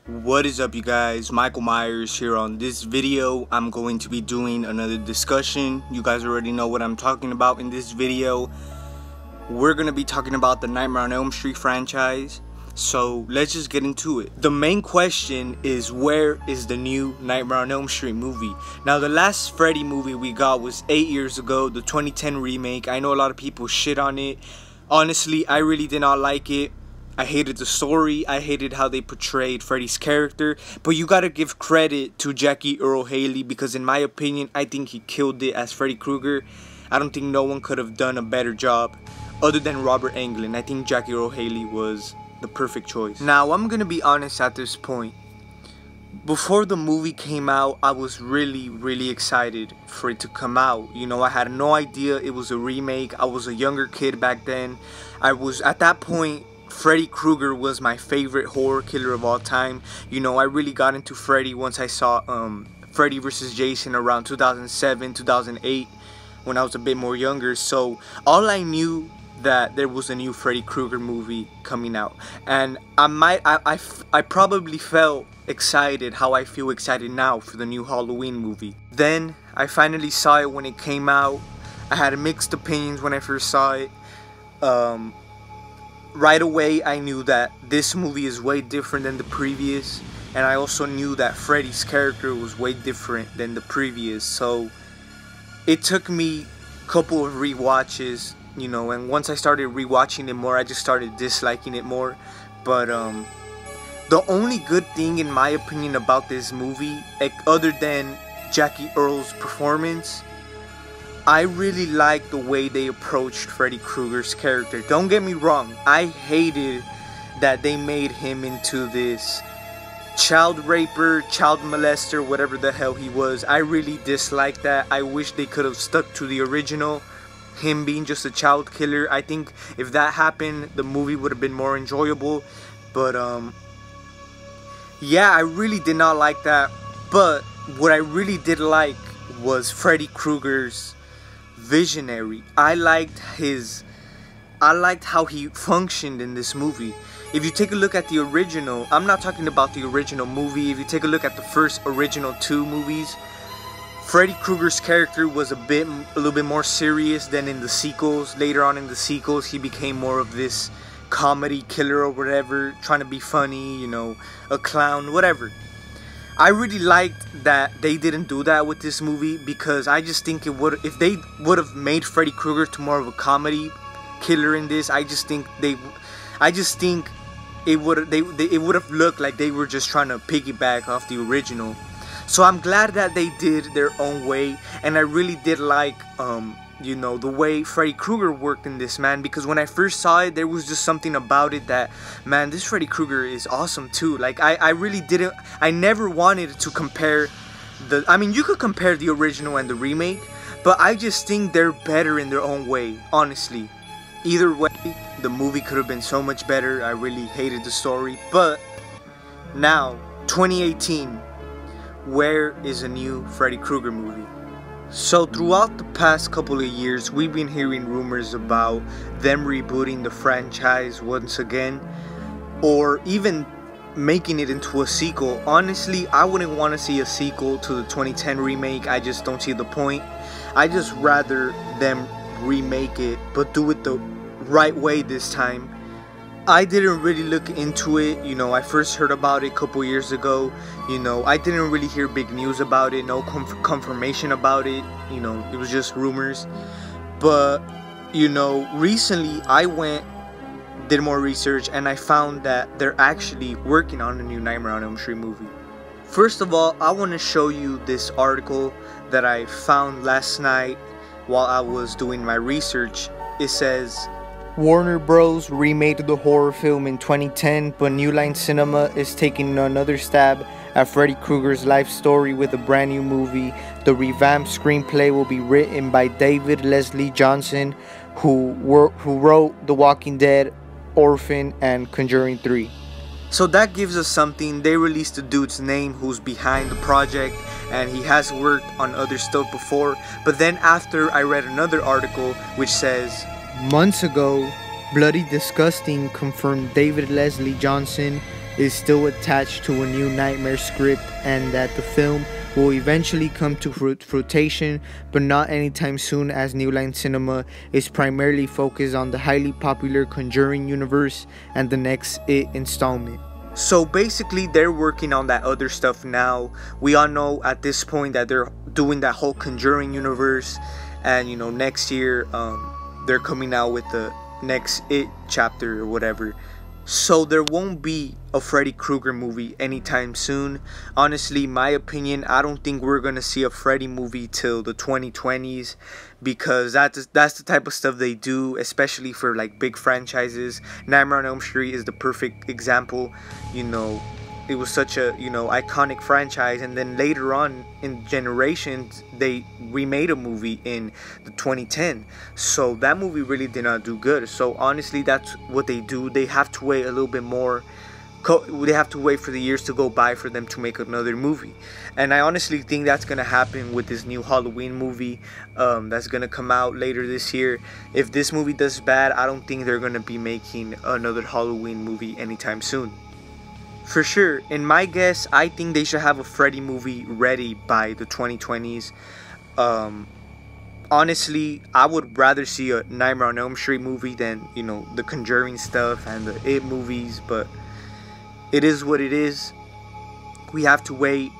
What is up, you guys? Michael Myers here. On this video, I'm going to be doing another discussion. You guys already know what I'm talking about in this video. We're going to be talking about the Nightmare on Elm Street franchise. So let's just get into it. The main question is, where is the new Nightmare on Elm Street movie? Now, the last Freddy movie we got was 8 years ago, the 2010 remake. I know a lot of people shit on it. Honestly, I really did not like it. I hated the story, I hated how they portrayed Freddy's character, but you gotta give credit to Jackie Earle Haley because in my opinion, I think he killed it as Freddy Krueger. I don't think no one could have done a better job other than Robert Englund. I think Jackie Earle Haley was the perfect choice. Now, I'm gonna be honest at this point. Before the movie came out, I was really excited for it to come out. You know, I had no idea it was a remake. I was a younger kid back then. At that point, Freddy Krueger was my favorite horror killer of all time. You know, I really got into Freddy once I saw Freddy vs. Jason around 2007, 2008, when I was a bit more younger. So all I knew that there was a new Freddy Krueger movie coming out, and I probably felt excited how I feel excited now for the new Halloween movie. Then I finally saw it when it came out. I had mixed opinions when I first saw it. Right away, I knew that this movie is way different than the previous, and I also knew that Freddy's character was way different than the previous. So it took me a couple of rewatches, you know, and once I started rewatching it more, I just started disliking it more. But the only good thing in my opinion about this movie, other than Jackie Earle's performance, I really like the way they approached Freddy Krueger's character. Don't get me wrong, I hated that they made him into this child raper, child molester, whatever the hell he was. I really disliked that. I wish they could have stuck to the original, him being just a child killer. I think if that happened, the movie would have been more enjoyable. But yeah, I really did not like that. But what I really did like was Freddy Krueger's visionary. I liked how he functioned in this movie. If you take a look at the original, I'm not talking about the original movie. If you take a look at the first original 2 movies, Freddy Krueger's character was a little bit more serious than in the sequels. Later on in the sequels, he became more of this comedy killer or whatever, trying to be funny, you know, a clown, whatever. I really liked that they didn't do that with this movie, because I just think if they would have made Freddy Krueger to more of a comedy killer in this, I just think it would have looked like they were just trying to piggyback off the original. So I'm glad that they did their own way, and I really did like you know, the way Freddy Krueger worked in this, man, because when I first saw it, there was just something about it that, man, this Freddy Krueger is awesome too. Like, I never wanted to compare I mean, you could compare the original and the remake, but I just think they're better in their own way, honestly. Either way, the movie could have been so much better. I really hated the story. But now, 2018, where is a new Freddy Krueger movie? So throughout the past couple of years, we've been hearing rumors about them rebooting the franchise once again, or even making it into a sequel. Honestly, I wouldn't want to see a sequel to the 2010 remake. I just don't see the point. I just rather them remake it, but do it the right way this time. I didn't really look into it, you know, I first heard about it a couple years ago, you know, I didn't really hear big news about it, no confirmation about it, you know, it was just rumors. But, you know, recently I did more research, and I found that they're actually working on a new Nightmare on Elm Street movie. First of all, I want to show you this article that I found last night while I was doing my research. It says, Warner Bros. Remade the horror film in 2010, but New Line Cinema is taking another stab at Freddy Krueger's life story with a brand new movie. The revamped screenplay will be written by David Leslie Johnson, who wrote The Walking Dead, Orphan, and Conjuring 3. So that gives us something. They released the dude's name who's behind the project, and he has worked on other stuff before. But then after, I read another article which says, months ago, Bloody Disgusting confirmed David Leslie Johnson is still attached to a new Nightmare script, and that the film will eventually come to fruition, but not anytime soon, as New Line Cinema is primarily focused on the highly popular Conjuring universe and the next It installment. So basically they're working on that other stuff now. We all know at this point that they're doing that whole Conjuring universe, and next year they're coming out with the next It chapter or whatever. So there won't be a Freddy Krueger movie anytime soon. Honestly, my opinion, I don't think we're gonna see a Freddy movie till the 2020s, because that's the type of stuff they do, especially for like big franchises. Nightmare on Elm Street is the perfect example. It was such a iconic franchise, and then later on in generations they remade a movie in the 2010. So that movie really did not do good. So honestly, that's what they do. They have to wait a little bit more. They have to wait for the years to go by for them to make another movie, and I honestly think that's gonna happen with this new Halloween movie that's gonna come out later this year. If this movie does bad, I don't think they're gonna be making another Halloween movie anytime soon. For sure, in my guess, I think they should have a Freddy movie ready by the 2020s. Honestly, I would rather see a Nightmare on Elm Street movie than, the Conjuring stuff and the It movies, but it is what it is. We have to wait.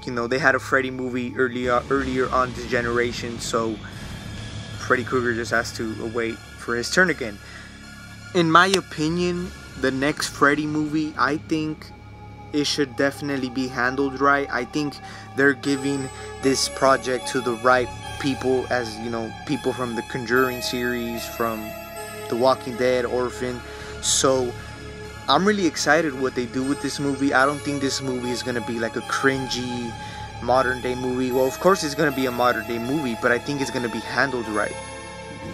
They had a Freddy movie earlier on this generation, so Freddy Krueger just has to wait for his turn again. In my opinion, the next Freddy movie, I think it should definitely be handled right. I think they're giving this project to the right people, as people from the Conjuring series, from The Walking Dead, Orphan. So I'm really excited what they do with this movie. I don't think this movie is gonna be like a cringy modern day movie. Well, of course it's gonna be a modern day movie, but I think it's gonna be handled right.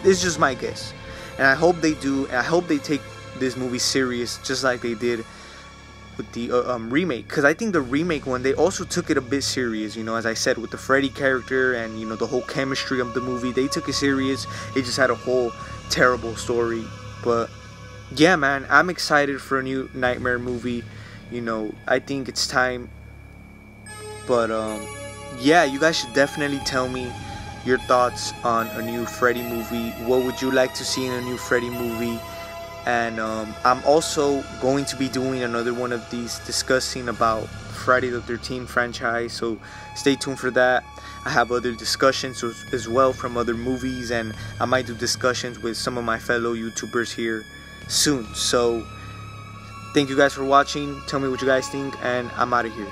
It's just my guess, and I hope they do. I hope they take this movie serious, just like they did with the remake, because I think the remake one, they also took it a bit serious, as I said, with the Freddy character and the whole chemistry of the movie. They took it serious. It just had a whole terrible story. But yeah, man, I'm excited for a new Nightmare movie. I think it's time. But yeah, you guys should definitely tell me your thoughts on a new Freddy movie. What would you like to see in a new Freddy movie? And I'm also going to be doing another one of these discussing about Friday the 13th franchise, so stay tuned for that. I have other discussions as well from other movies, and I might do discussions with some of my fellow YouTubers here soon. So thank you guys for watching. Tell me what you guys think, and I'm out of here.